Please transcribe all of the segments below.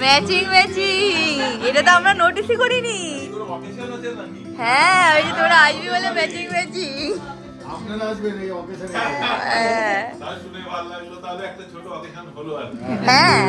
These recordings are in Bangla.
ম্যাচিং ম্যাচিং, এটা তো আমরা নোটিসই করিনি। হ্যাঁ, ওই যে তোরা আসবি বলে ম্যাচিং ম্যাচিং। আপনারা আসবেন এই অকেশনে। হ্যাঁ তাহলে শুনে ভালো লাগলো, তাহলে একটা ছোট অকেশন হলো আর কি। হ্যাঁ।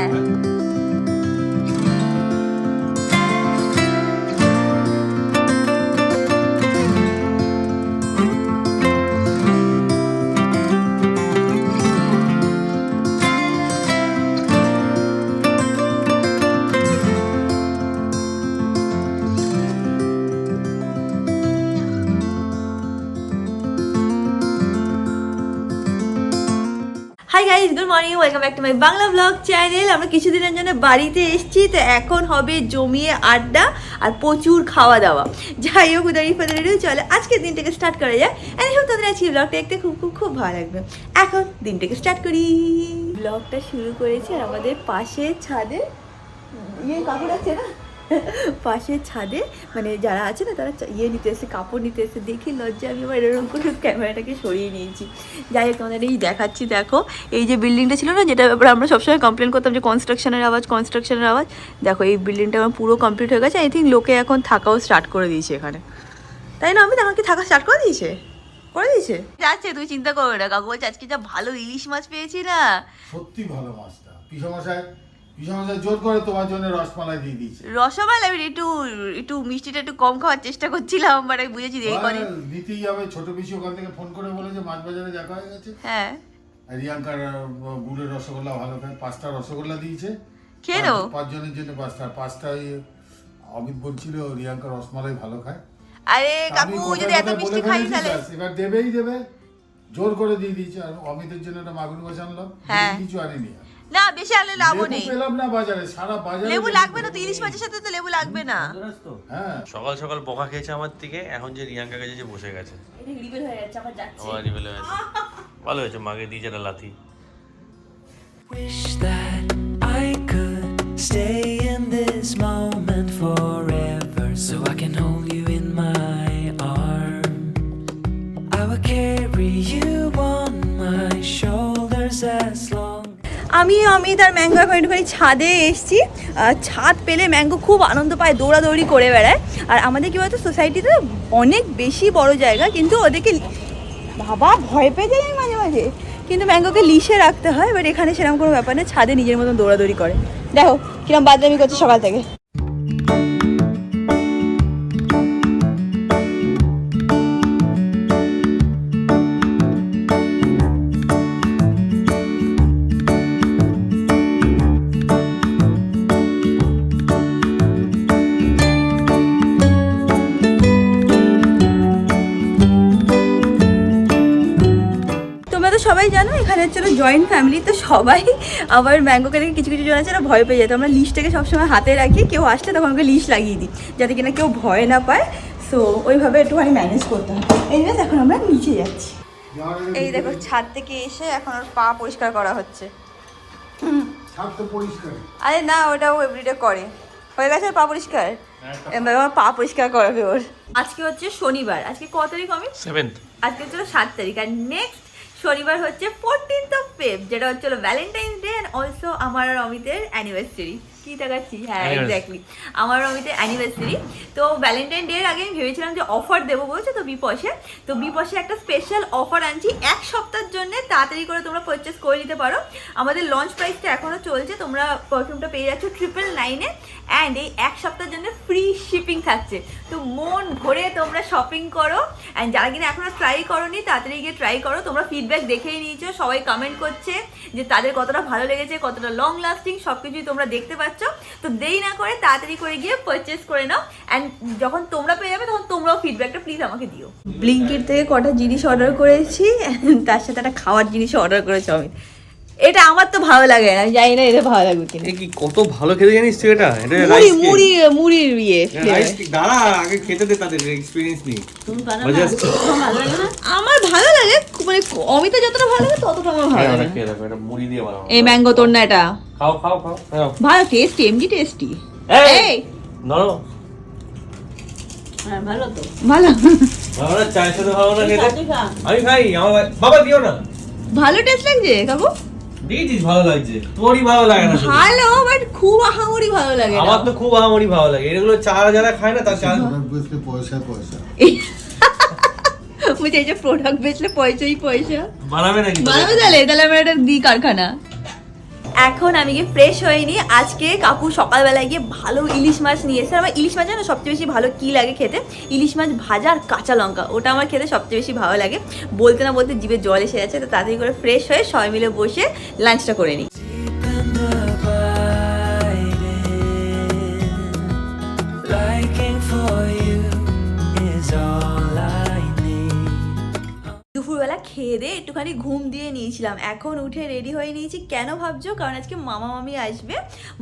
Hi guys, good morning, welcome back to my Bangla blog channel. আমরা কিছুদিনের জন্য বাড়িতে এসেছি, তো এখন হবে জমিয়ে আড্ডা আর প্রচুর খাওয়া দাওয়া। যাই হোক, উদারি ফাদারি চলে আজকের দিনটাকে স্টার্ট করা যায়। এনে হোক তাদের আজকে ব্লগটা দেখতে খুব খুব খুব ভালো লাগবে। এখন দিনটাকে স্টার্ট করি। ব্লগটা শুরু করেছি আর আমাদের পাশের ছাদে কাপড় আছে না, পাশের ছাদে মানে যারা আছে না তারা নিতে এসে কাপড় নিতে এসে দেখি লজ্জা আমি আবার এরকম করে ক্যামেরাটাকে সরিয়ে নিয়েছি। যাই হোক, তোমাদের এই দেখাচ্ছি। দেখো এই যে বিল্ডিংটা ছিল না, যেটার ব্যাপারে আমরা সবসময় কমপ্লেন করতাম যে কনস্ট্রাকশনের আওয়াজ। দেখো এই বিল্ডিংটা আমার পুরো কমপ্লিট হয়ে গেছে। আই থিঙ্ক লোকে এখন থাকাও স্টার্ট করে দিয়েছে এখানে, তাই না? আমি তখন কি থাকা স্টার্ট করে দিয়েছে যাচ্ছে। তুই চিন্তা করবে না, কাকু বলছে আজকে যা ভালো ইলিশ মাছ পেয়েছি না। সত্যি ভালো মাছটা। পিসমশাই জোর করে তোমার জন্য রসমালাই দিয়ে দিয়েছে। রসমালাই আমি একটু মিষ্টিটা একটু কম খাওয়ার চেষ্টা করছিলাম, বাট আমি বুঝেছি এই করে দিতেই যাবে। ছোট পিসি ওখান থেকে ফোন করে বলে যে মাছ বাজারে দেখা হয়ে গেছে। হ্যাঁ, রিয়াঙ্কার গুড়ের রসগোল্লা ভালো খায়, 5টা রসগোল্লা দিয়েছে। কেন 5 জনের জন্য 5টাই অমিত বলছিল রিয়াঙ্কার রসমালাই ভালো খায়। আরে কাকু যদি এত মিষ্টি খাই তাহলে এবার দেবে, জোর করে দিয়ে দিয়েছে। আর অমিতের জন্য একটা মাগুর মাছ আনলাম, কিছু আনিনি। না বেশি আনলে লাভও নেই। পেলাম না বাজারে, সারা বাজারে লেবু লাগবে না তো, ইলিশ মাছের সাথে তো লেবু লাগবে না। হ্যাঁ, সকাল সকাল বকা খেয়েছে আমার থেকে, এখন যে রিয়াঙ্কা কাছে যে বসে গেছে। এটা রিবেল হয়ে যাচ্ছে, আবার যাচ্ছে। আমার রিবেল হয়ে গেছে। ভালো হয়েছে, মাকে দিয়েছে একটা লাথি। Wish that I could stay in this moment forever, so I can hold you in my arms. I will carry you on my shoulders as long. আমি তার ম্যাঙ্গো এখন একটুখানি ছাদে এসেছি। ছাদ পেলে ম্যাঙ্গো খুব আনন্দ পায়, দৌড়াদৌড়ি করে বেড়ায়। আর আমাদের কি বলতো, সোসাইটিতে অনেক বেশি বড় জায়গা, কিন্তু ওদেরকে বাবা ভয় পেয়ে যায় মাঝে মাঝে, কিন্তু ম্যাঙ্গোকে লিশে রাখতে হয়। বাট এখানে সেরকম কোনো ব্যাপার নেই, ছাদে নিজের মতন দৌড়াদৌড়ি করে। দেখো কিরম বাদলামি করছে সকাল থেকে। সবাই জানো এখানে হচ্ছে জয়েন্ট ফ্যামিলি, তো সবাই আবার ম্যাঙ্গোকে দেখে কিছু কিছু জন আছে না ভয় পেয়ে যেত। আমরা লিস্টটাকে সবসময় হাতে রাখি, কেউ আসলে তখন ওকে লিস্ট লাগিয়ে দিই যাতে কিনা কেউ ভয় না পায়। সো ওইভাবে একটুখানি ম্যানেজ করতে হয়। এই জাস্ট এখন আমরা নিচে যাচ্ছি। এই দেখো ছাদ থেকে এসে এখন ওর পা পরিষ্কার করা হচ্ছে। আরে না, ওটাও এভরিডে করে। হয়ে গেছে পা পরিষ্কার, এবার আমার পা পরিষ্কার করাবে ওর। আজকে হচ্ছে শনিবার, আজকে কত তারিখ? আমি 7th, আজকে হচ্ছে 7 তারিখ। আর নেক্সট শনিবার হচ্ছে 14th of Feb, যেটা হচ্ছে ভ্যালেন্টাইন্স ডে অ্যান্ড অলসো আমার আর অমিতের অ্যানিভার্সারি। কি দেখাচ্ছি? হ্যাঁ এক্স্যাক্টলি, আমার আর অমিতের অ্যানিভার্সারি। তো ভ্যালেন্টাইন ডে এর আগে আমি ভেবেছিলাম যে অফার দেবো বলছে, তো বিপসে একটা স্পেশাল অফার আনছি 1 সপ্তাহের জন্য। তাড়াতাড়ি করে তোমরা পারচেস করে নিতে পারো। আমাদের লঞ্চ প্রাইসটা এখনও চলছে, তোমরা পারফিউমটা পেয়ে যাচ্ছ 999-এ, অ্যান্ড এই 1 সপ্তাহের জন্য ফ্রি শিপিং থাকছে। তো মন ভরে তোমরা শপিং করো। অ্যান্ড যারা কিনা এখনও ট্রাই করোনি তাড়াতাড়ি গিয়ে ট্রাই করো। তোমরা ফিডব্যাক দেখেই নিয়েছো, সবাই কমেন্ট করছে যে তাদের কতটা ভালো লেগেছে, কতটা লং লাস্টিং, সব কিছুই তোমরা দেখতে পাচ্ছ। তো দেরি না করে তাড়াতাড়ি করে গিয়ে পারচেস করে নাও। অ্যান্ড যখন তোমরা পেয়ে যাবে তখন তোমরাও ফিডব্যাকটা প্লিজ আমাকে দিও। ব্লিঙ্কিট থেকে কটা জিনিস অর্ডার করেছি, তার সাথে একটা খাওয়ার জিনিস অর্ডার করেছি আমি। এটা আমার তো ভালো লাগে না, জানি না এটা ভালো লাগবে কিনা। কি কত ভালো খেতে জানিস তুই? এটা মুড়ির ইয়ে দাঁড়া, আগে খেতে দে, তাদের এক্সপেরিয়েন্স নেই। আমার ভালো লাগে, মানে অমিতা যতটা ভালো লাগে ততটা আমার ভালো লাগে। এটা মুড়ি দিয়ে বানাবো। এই ম্যাঙ্গো তোর না, এটা খাও ভালো টেস্টি, এমনি টেস্টি। এই নরম ভালো তো ভালো চায়ের সাথে ভালো না খেতে? আমি খাই, আমার বাবা দিও না। ভালো টেস্ট লাগছে কাকু। দেখেছিস ভালো লাগছে, তোরই ভালো লাগে না শুধু। ভালো বাট খুব আহামরি ভালো লাগে না। আমার তো খুব আহামরি ভালো লাগে, এগুলো চাল যারা খায় না তার চাল। বুঝলে পয়সা পয়সা বুঝে এই যে প্রোডাক্ট বেচলে পয়সাই পয়সা। বানাবে নাকি? বানাবে তাহলে আমরা এটা দিই কারখানা। এখন আমি গিয়ে ফ্রেশ হইনি, আজকে কাকু সকালবেলায় গিয়ে ভালো ইলিশ মাছ নিয়ে এসে। আমার ইলিশ মাছ জানো সবচেয়ে বেশি ভালো কি লাগে খেতে? ইলিশ মাছ ভাজা আর কাঁচা লঙ্কা, ওটা আমার খেতে সবচেয়ে বেশি ভালো লাগে। বলতে না বলতে জিভে জল এসে যাচ্ছে, তো তাড়াতাড়ি করে ফ্রেশ হয়ে সবাই মিলে বসে লাঞ্চটা করে নিই। Liking for you is all I need. দুপুরবেলা খেয়ে দিয়ে একটুখানি ঘুম দিয়ে নিয়েছিলাম, এখন উঠে রেডি হয়ে নিয়েছি। কেন ভাবছো? কারণ আজকে মামা মামি আসবে,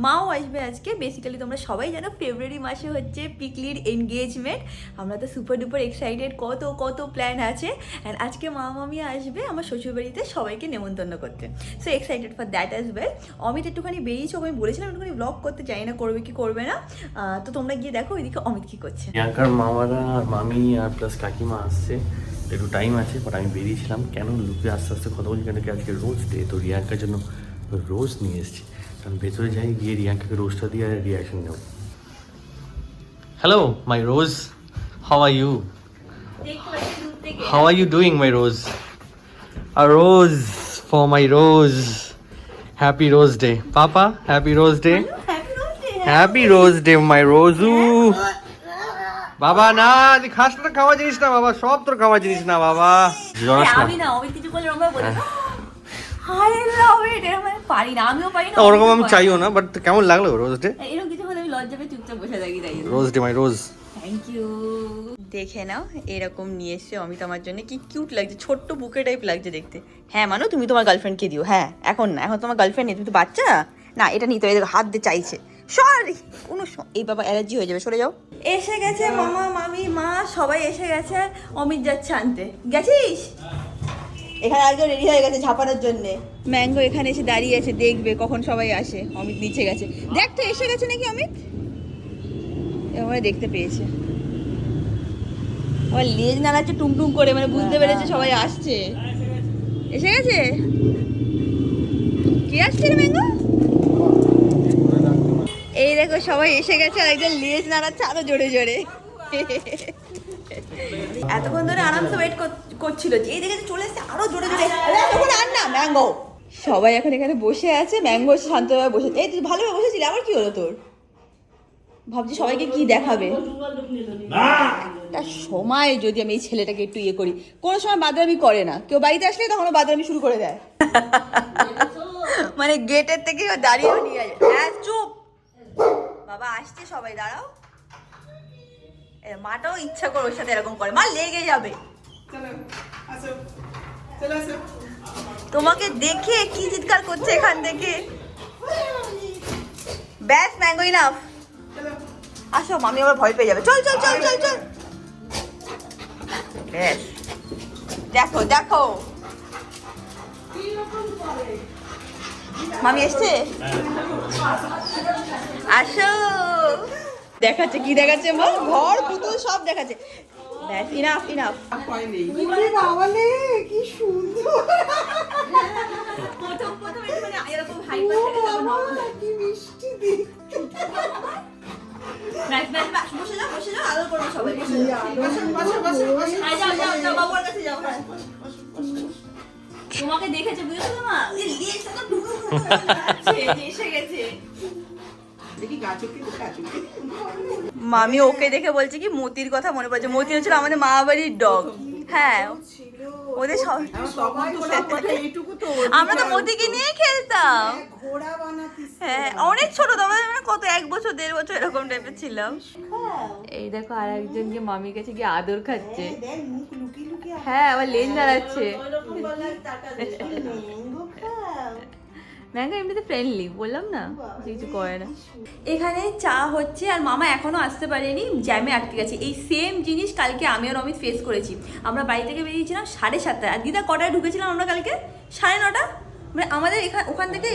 মাও আসবে আজকে। বেসিক্যালি তোমরা সবাই জানো ফেব্রুয়ারি মাসে হচ্ছে পিকলির এনগেজমেন্ট। আমরা তো সুপার ডুপার এক্সাইটেড, কত কত প্ল্যান আছে। অ্যান্ড আজকে মামা মামি আসবে আমার শ্বশুরবাড়িতে সবাইকে নেমন্তন্ন করতে। So excited for that as well. Amit একটুখানি বেরিয়েছে, আমি বলেছিলাম একটুখানি ব্লগ করতে, জানি না করবে কি করবে না। তো তোমরা গিয়ে দেখো ওইদিকে অমিত কী করছে। প্রিয়াঙ্কার মামারা আর মামি আর প্লাস কাকিমা আসছে, একটু টাইম আছে। বাট আমি বেরিয়েছিলাম কেন লুকে আস্তে আস্তে কথা বলছি, কেন কি আজকে রোজ ডে, তো রিয়াঙ্কার জন্য রোজ নিয়ে এসেছি। কারণ ভেতরে যাই, গিয়ে রিয়াঙ্কাকে রোজটা দিয়ে আর রিয়াকশন নেব। Hello my rose, how are you? How are you doing my rose? A rose for my rose, happy rose day papa, happy rose day, happy rose day my রোজু। বাবা না, তুই খাস না, খাওয়া জিনিস না বাবা, সব তোর খাওয়া জিনিস না বাবা। আমি না অমিত কিছু বলে ওরকম বলে হাই লাভ ইট, এরকম আমি পারি না, আমিও পারি না। ওরকম আমি চাইও না, বাট কেমন লাগলো রোজ ডে? এরকম কিছু হলে আমি লজ্জা পেয়ে চুপচাপ বসে থাকি। তাই rose day my rose. Thank you. দেখে নাও এরকম নিয়ে এসছে অমিত আমার জন্য, কি কিউট লাগছে, ছোট্ট বুকে টাইপ লাগছে দেখতে। হ্যাঁ মানো, তুমি তোমার গার্লফ্রেন্ডকে দিও। হ্যাঁ এখন না, এখন তোমার গার্লফ্রেন্ড নেই, তুমি তো বাচ্চা না। এটা নিতে হবে, হাত দিয়ে চাইছে। সরি কোনো এই বাবা অ্যালার্জি হয়ে যাবে, সরে যাও। এসে গেছে মামা মামি মা সবাই এসে গেছে। অমিত যাচ্ছে আনতে। গেছিস? এখানে আজকে রেডি হয়ে গেছে ঝাপানোর জন্যে। ম্যাঙ্গো এখানে এসে দাঁড়িয়ে আছে, দেখবে কখন সবাই আসে। অমিত নিচে গেছে, দেখ তো এসে গেছে নাকি অমিত। এবার দেখতে পেয়েছে, আবার লেজ নাড়াচ্ছে টুমটুম করে, মানে বুঝতে পেরেছে সবাই আসছে। এসে গেছে। কে আসছে রে ম্যাঙ্গো? এই দেখো সবাই এসে গেছে, আর একজন লেজ নাড়াচ্ছে আরো জোরে জোরে। এতক্ষণ ধরে আরামসে ওয়েট করছিল, যে এই দেখেছে চলে এসেছে আরো জোরে জোরে। তখন আর না ম্যাঙ্গো, সবাই এখন এখানে বসে আছে। ম্যাঙ্গো শান্তভাবে বসে। এই তুই ভালোভাবে বসেছিলি, আবার কি হলো তোর? ভাবছি সবাইকে কি দেখাবে। একটা সময় যদি আমি এই ছেলেটাকে একটু ইয়ে করি, কোনো সময় বাদরামি করে না। কেউ বাড়িতে আসলে তখন বাদরামি শুরু করে দেয়। মানে গেটের থেকে দাঁড়িয়েও নিয়ে যায়। হ্যাঁ চুপ বাবা, আসছে সবাই, দাঁড়াও। মাটাও ইচ্ছা করে ওর সাথে এরকম করে, মা লেগে যাবে। তোমাকে দেখে কি চিৎকার করছে এখান থেকে। ব্যাস ম্যাঙ্গো ইনাফ, আসো, মামি আবার ভয় পেয়ে যাবে। চল চল চল চল চল। ব্যাস দেখো দেখো, মামি এসছে, আসো। দেখাচ্ছে কি দেখাচ্ছে মা, ঘর পুতুল সব দেখাচ্ছে। ব্যাস ইনাফ ইনাফ। কি সুন্দর, প্রথম প্রথম মানে এরকম হাইপার থেকে তখন কি মিষ্টি দেখতে। ব্যাস ব্যাস ব্যাস, বসে যাও বসে যাও, আদর করবো সবাই। বসে যাও, যাও যাও যাও, বাবুর কাছে যাও। তোমাকে দেখেছে বুঝেছো মা, ওই লিয়েছে তো টুকু এসে গেছে। দেখি গাছকে গাছকে। মামি ওকে দেখে বলছে কি মতির কথা মনে পড়ছে। মতি হচ্ছিল আমাদের মা বাড়ির ডগ। হ্যাঁ ওদের সব, আমরা তো মতিকে নিয়ে খেলতাম। ঘোড়া বানাতিস। হ্যাঁ অনেক ছোট তো, আমরা কত 1 বছর 1.5 বছর এরকম টাইপের ছিলাম। এই দেখো আর একজন গিয়ে মামির কাছে গিয়ে আদর খাচ্ছে। দেখ মুখ লুকিয়ে লুকিয়ে। হ্যাঁ আবার লেজ দাঁড়াচ্ছে। ম্যাঙ্গো খাও। ম্যাঙ্গো এমনিতে ফ্রেন্ডলি, বললাম না কিছু করে না। এখানে চা হচ্ছে, আর মামা এখনো আসতে পারেনি, জ্যামে আটকে গেছে। এই সেম জিনিস কালকে আমি আর অমিত ফেস করেছি। আমরা বাড়ি থেকে বেরিয়েছিলাম 7:30, আর দিদা কটায় ঢুকেছিলাম আমরা কালকে? 9:30। মানে আমাদের ওখান থেকে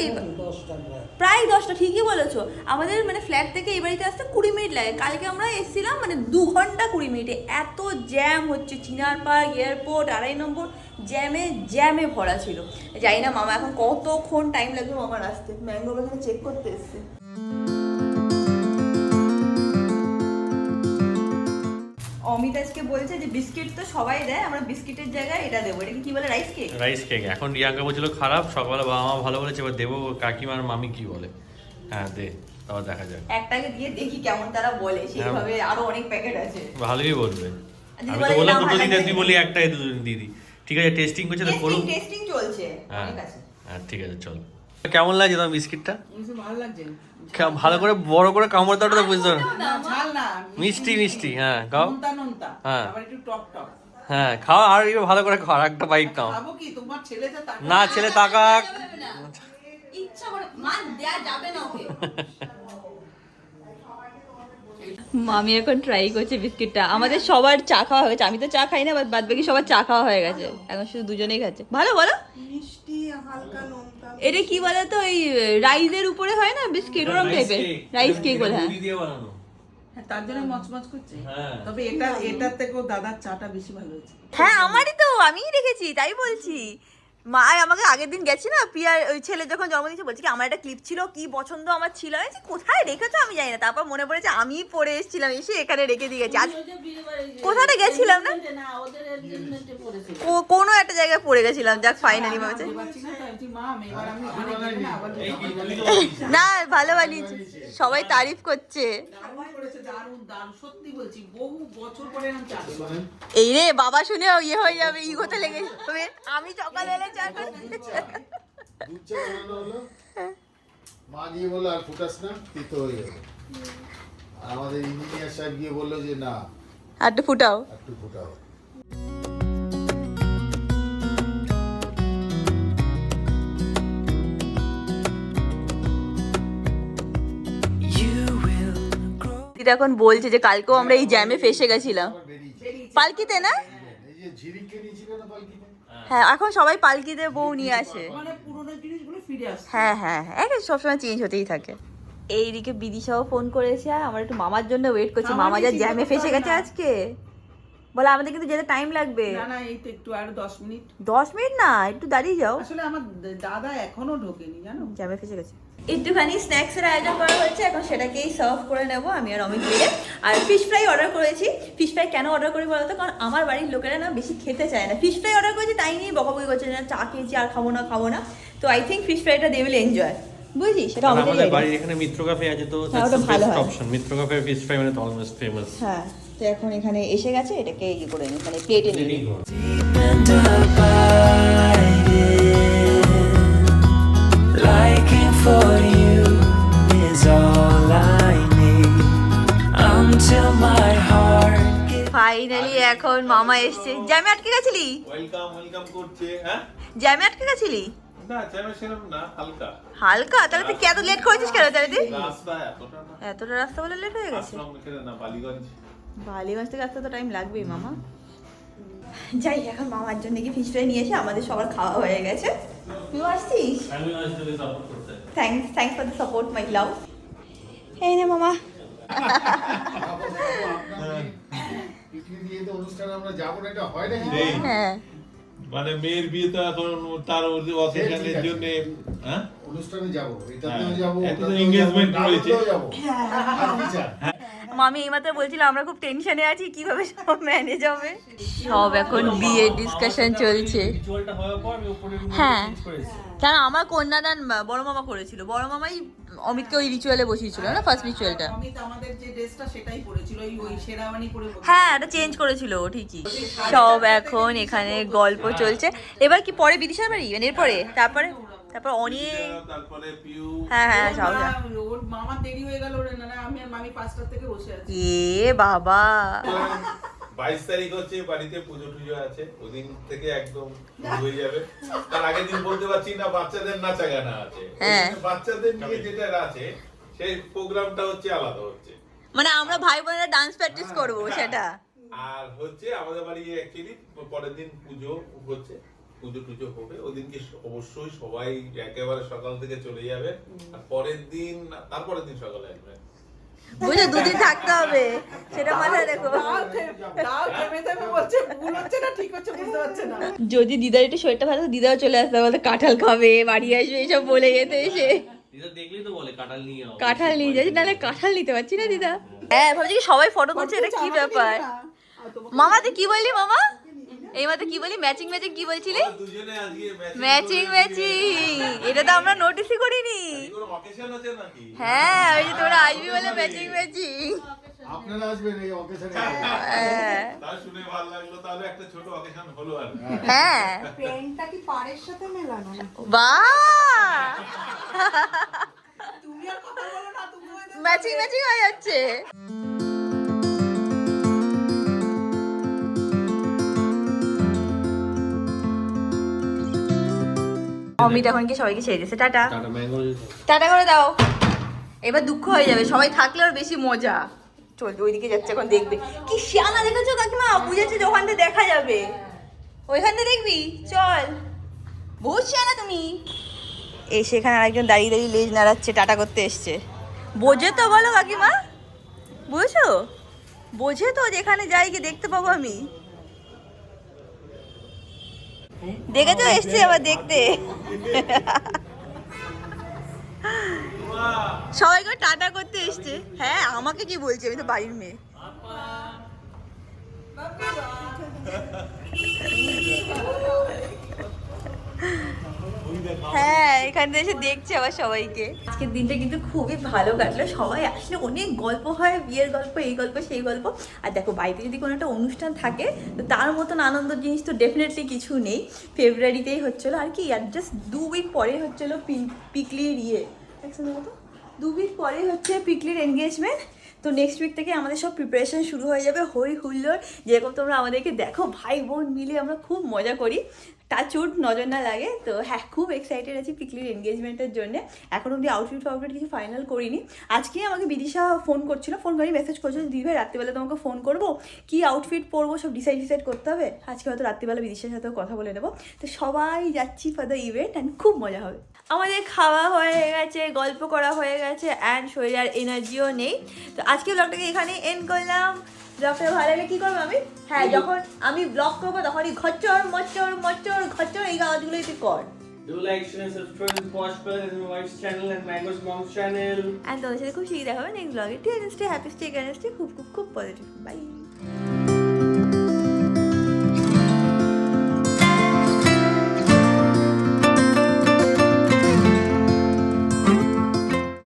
প্রায় 10টা, ঠিকই বলেছো। আমাদের মানে ফ্ল্যাট থেকে এই বাড়িতে আসতে 20 মিনিট লাগে। কালকে আমরা এসেছিলাম মানে 2 ঘন্টা 20 মিনিটে। এত জ্যাম হচ্ছে, চিনার পার্ক এয়ারপোর্ট 2.5 নম্বর জ্যামে ভরা ছিল। জানি না মামা এখন কতক্ষণ টাইম লাগবে মামার আসতে। ম্যাঙ্গো এখানে চেক করতে এসছে। অমিত আজকে বলছে যে বিস্কিট তো সবাই দেয়, আমরা বিস্কিটের জায়গায় এটা দেবো। এটাকে কি বলে, রাইস কেক? Rice cake. এখন রিয়াঙ্কা বলছিল খারাপ, সকালে বাবা মা ভালো বলেছে, এবার দেবো কাকিমার মামি কি বলে। হ্যাঁ দে, তারপর দেখা যাক। একটাকে দিয়ে দেখি কেমন তারা বলে, সেইভাবে আরো অনেক প্যাকেট আছে। ভালোই বলবে। যদি আমি বলে তো বললাম না, দুটো ভালো দিন, লাগে। তুই বলি একটাই দিদি। ঠিক আছে, টেস্টিং করছে তো করুন। টেস্টিং চলছে, হ্যাঁ অনেক আছে। হ্যাঁ ঠিক আছে, চল। কেমন লাগছে তোমার বিস্কিটটা? ভালো লাগছে। ভালো করে বড় করে কামড় দাও তো বুঝতে পারো। না ঝাল না, মিষ্টি। হ্যাঁ খাও। নোনতা হ্যাঁ। আবার একটু টক টক। হ্যাঁ খাও, আর একটু ভালো করে খাও, আর একটা বাইক নাও। খাবো কি, তোমার ছেলে তো তাকে না ছেলে তাকাক। ইচ্ছা করে মা দেয়া যাবে না ওকে। মামি এখন ট্রাই করছে বিস্কিটটা। আমাদের সবার চা খাওয়া হয়ে গেছে, আমি তো চা খাই না, বাদ বাকি সবার চা খাওয়া হয়ে গেছে। এখন শুধু দুজনেই খাচ্ছে। ভালো বলো, মিষ্টি হালকা নোনতা। এটা কি বলে তো, ওই রাইসের উপরে হয় না বিস্কিট, ওরকম টাইপের রাইস কেক বলে। হ্যাঁ হ্যাঁ, তার জন্য মচমচ করছে। হ্যাঁ। তবে এটার থেকেও দাদার চাটা বেশি ভালো হয়েছে। হ্যাঁ আমারই তো, আমিই রেখেছি, তাই বলছি। মা আমাকে আগের দিন গেছি না, প্রিয়ার ওই ছেলে যখন জন্ম দিয়েছে, বলছি কি আমার একটা ক্লিপ ছিল, কি পছন্দ আমার ছিল। আমি বলছি, কোথায় রেখেছো আমি জানি না। তারপর মনে পড়েছে আমিই পরে এসেছিলাম, এসে এখানে রেখে দিয়ে গেছি। আজ কোথায় গেছিলাম না, কোনো একটা জায়গায় পড়ে গেছিলাম। যাক ফাইনালি ভেবেছে না, ভালো বানিয়েছে, সবাই তারিফ করছে। সত্যি বলছি, বহু বছর পরে এরকম চা খেলাম। এই রে বাবা শুনে ইয়ে হয়ে যাবে, ইগোতে লেগে যাবে। আমি সকালে এলে চা করছি। দুধ চা বানানো হলো, মা গিয়ে বললো আর ফুটাস না, তিতো হয়ে যাবে। আর আমাদের ইঞ্জিনিয়ার সাহেব গিয়ে বললো যে না, আর একটু ফুটাও। একটু ফুটাও। You will grow. দিদা এখন বলছে যে কালকেও আমরা এই জ্যামে ফেসে গেছিলাম আবার বেরিয়েছে। পালকিতে না। এই যে ঝিরিককে নিয়েছিল না পালকিতে, হ্যাঁ এখন সবাই পালকিতে বউ নিয়ে আসে। মানে পুরোনো জিনিসগুলো ফিরে আসছে। হ্যাঁ একটা সবসময় চেঞ্জ হতেই থাকে। এইদিকে বিদিশাও ফোন করেছে, আর আমরা একটু মামার জন্য ওয়েট করছি। মামা যা জ্যামে ফেসে গেছে আজকে, বলে আমাদের কিন্তু যেতে টাইম লাগবে। না এই তো একটু আর 10 মিনিট। 10 মিনিট না, একটু দাঁড়িয়ে যাও। আসলে আমার দাদা এখনো ঢোকেনি জানো। জ্যামে ফেসে গেছে। একটুখানি স্ন্যাক্সের আয়োজন করা হয়েছে, এখন সেটাকেই সার্ভ করে নেবো আমি আর অমিত মিলে। আর ফিশ ফ্রাই অর্ডার করেছি। ফিশ ফ্রাই কেন অর্ডার করি বলো তো, কারণ আমার বাড়ির লোকেরা না বেশি খেতে চায় না। ফিশ ফ্রাই অর্ডার করেছি, তাই নিয়ে বকাবকি করছে না, চা খেয়েছি আর খাবো না। তো আই থিঙ্ক ফিশ ফ্রাইটা দে উইল এনজয়, বুঝলি? সেটা আমাদের অমিতেরই বাড়ির idea। এখানে মিত্র ক্যাফে আছে, তো হ্যাঁ, ওটা ভালো হয়। অপশন। মিত্র ক্যাফে ফিশ ফ্রাই মানে তো অলমোস্ট ফেমাস। হ্যাঁ, তো এখন এখানে এসে গেছে, এটাকে ইয়ে করে নিই, মানে প্লেটে নিই। Deep and abiding, liking for you is all I need until my heart gives. Finally এখন মামা এসছে। জ্যামে আটকে গেছিলি? ওয়েলকাম করছে। হ্যাঁ জ্যামে আটকে গেছিলি? না চ্যামে ছিলাম না, হালকা হালকা? তাহলে তুই এত লেট করেছিস কেন তাহলে তুই? রাস্তা এতটা না, এতটা রাস্তা বলে লেট হয়ে গেছে? আসলাম এখানে না বালিগঞ্জ। বালিগঞ্জ থেকে আসতে তো টাইম লাগবেই মামা। যাই, এখন মামার জন্য কি ফিশ ফ্রাই নিয়ে এসে আমাদের সবার খাওয়া হয়ে গেছে। তুইও আসছিস? আমি আসলে সাপোর্ট করতে। Thanks for the support my love. এই নে মামা। পিকনিক দিয়ে তো অনুষ্ঠানে আমরা যাবো না, এটা হয় নাকি? এই, হ্যাঁ মানে মেয়ের বিয়ে তো এখন তার অকেশনের জন্য, হ্যাঁ অনুষ্ঠানে যাবো, এটাতেও হ্যাঁ, যাবো, একটা তো ওটাতেও engagement যাবো, রয়েছে। নামতেও যাবো। আর কি চান? মামি এইমাত্র বলছিল আমরা খুব টেনশনে আছি, কিভাবে সব ম্যানেজ হবে। সব এখন বিয়ের ডিসকাশন চলছে। রিচুয়ালটা হওয়ার পর আমি উপরে হ্যাঁ। চেঞ্জ করেছি। কারণ আমার কন্যাদান বড় মামা করেছিল, বড় মামাই অমিতকে ওই রিচুয়ালে বসিয়েছিল না, ফার্স্ট রিচুয়ালটা। অমিত আমাদের যে ড্রেসটা সেটাই পরেছিল, ওই শেরাওয়ানি পরে বসে। হ্যাঁ এটা চেঞ্জ করেছিল ও, ঠিকই। সব এখন এখানে গল্প চলছে। এবার কি পরে বিদিশার বাড়ি, মানে এরপরে তারপরে অনেক। তারপরে পিউ হ্যাঁ সব। ওর মামা দেরি হয়ে গেল, না আমি আর মামি 5টা থেকে বসে আছি। এ বাবা, 22 তারিখ হচ্ছে, বাড়িতে পুজো টুজো আছে, ওদিন থেকে একদম শুরু হয়ে যাবে। তার আগের দিন বলতে পারছি না, বাচ্চাদের নাচা গানা আছে। হ্যাঁ। ওখানে বাচ্চাদের নিয়ে যেটা আছে সেই প্রোগ্রামটা হচ্ছে আলাদা হচ্ছে। মানে আমরা ভাই বোনেরা ডান্স প্র্যাকটিস করব সেটা। আর হচ্ছে আমাদের বাড়ি অ্যাকচুয়ালি পরের দিন পুজো হচ্ছে, পুজো টুজো হবে ওদিনকে অবশ্যই সবাই একেবারে সকাল থেকে চলে যাবে আর পরের দিন তারপরের দিন সকালে আসবে বুঝো, দুদিন থাকতে হবে, সেটা মাথায় রেখো। তাও থেমে থেমে বলছে ভুল হচ্ছে না ঠিক হচ্ছে বুঝতে পারছে না। যদি দিদার একটু শরীরটা ভালো, দিদাও চলে আসতে বলতে কাঁঠাল খাবে, বাড়ি আসবে, এইসব বলে যেতে এসে দিদা দেখলেই তো বলে কাঁঠাল নিয়ে যাও, কাঁঠাল নিয়ে যাচ্ছি, নাহলে কাঁঠাল নিতে পারছি না দিদা। হ্যাঁ, ভাবছি কি সবাই ফটো তুলছে, এটা কি ব্যাপার? মামা তুই কি বললি মামা? এই মাত্র কি বলি, ম্যাচিং ম্যাচিং কি বলছিলি? দুজনে আজকে ম্যাচিং ম্যাচিং, এটা তো আমরা নোটিসই করিনি। কোনো অকেশন আছে নাকি? হ্যাঁ, ওই যে তোরা আসবি বলে ম্যাচিং ম্যাচিং। আপনারা আসবেন এই অকেশনে? হ্যাঁ তা শুনে ভালো লাগলো, তাহলে একটা ছোট অকেশন হলো আর কি। হ্যাঁ, পেনটা কি পাড়ের সাথে মেলানো? বাহ, তুমি আর কথা বলো না, তুমি ম্যাচিং ম্যাচিং হয়ে যাচ্ছে। অমিত এখন কি সবাইকে ছেড়ে দিয়েছে, টাটা টাটা ম্যাঙ্গো টাটা করে দাও। এবার দুঃখ হয়ে যাবে, সবাই থাকলে ওর বেশি মজা। চল ওইদিকে যাচ্ছে, এখন দেখবে কি শিয়ানা, দেখেছো কাকিমা? বুঝেছে যে ওখান থেকে দেখা যাবে, ওইখান থেকে দেখবি। চল, বহুত শিয়ানা তুমি। এই সেখানে আরেকজন দাঁড়িয়ে দাঁড়িয়ে লেজ নাড়াচ্ছে, টাটা করতে এসছে। বোঝে তো বলো কাকিমা, বুঝছো? বোঝে তো যেখানে যাই গিয়ে দেখতে পাবো আমি। দেখেছো, এসছে আবার দেখতে। সবাইকে টাটা করতে এসছে। হ্যাঁ, আমাকে কি বলছে, আমি তো বাড়ির মেয়ে। হ্যাঁ, এখান থেকে এসে দেখছে আবার সবাইকে। আজকের দিনটা কিন্তু খুবই ভালো কাটলো, সবাই আসলে অনেক গল্প হয়, বিয়ের গল্প, এই গল্প সেই গল্প। আর দেখো, বাড়িতে যদি কোনো একটা অনুষ্ঠান থাকে তো তার মতন আনন্দের জিনিস তো ডেফিনেটলি কিছু নেই। ফেব্রুয়ারিতেই হচ্ছিলো আর কি, আর জাস্ট 2 উইক পরে হচ্ছিলো পিকলির ইয়ে, একসাথে মতো 2 উইক পরে হচ্ছে পিকলির এনগেজমেন্ট। তো নেক্সট উইক থেকে আমাদের সব প্রিপারেশন শুরু হয়ে যাবে, হই হুল্লোড়। যেরকম তোমরা আমাদেরকে দেখো, ভাই বোন মিলে আমরা খুব মজা করি, টাচউড নজর না লাগে। তো হ্যাঁ, খুব এক্সাইটেড আছি পিকলির এনগেজমেন্টের জন্য। এখন অব্দি আউটফিট কিছু ফাইনাল করিনি। আজকে আমাকে বিদিশা ফোন করছিল, ফোন করে মেসেজ করছিল, দিদি ভাই রাত্রিবেলা তোমাকে ফোন করবো, কি আউটফিট পরবো সব ডিসাইড করতে হবে। আজকে হয়তো রাত্রিবেলা বিদিশার সাথেও কথা বলে নেবো। তো সবাই যাচ্ছি ফর দ্য ইভেন্ট অ্যান্ড খুব মজা হবে। আমাদের খাওয়া হয়ে গেছে, গল্প করা হয়ে গেছে, অ্যান্ড শরীরে আর এনার্জিও নেই। তো আজকে ব্লগটাকে এখানে এন্ড করলাম। ব্লগটা ভালো লাগলে কি করবো আমি? হ্যাঁ, যখন আমি ব্লগ করবো তখনই ঘচ্চর মচ্চর মচ্চর ঘচ্চর এই আওয়াজগুলোই তুই কর। Do like, share, and subscribe to Posh Brothers and Wife's channel and Mango's Mom's channel. And তোমাদের সাথে খুব শিখে দেখা হবে নেক্সট ব্লগে। টিল স্টে হ্যাপি, স্টে খুব খুব খুব পজিটিভ। বাই।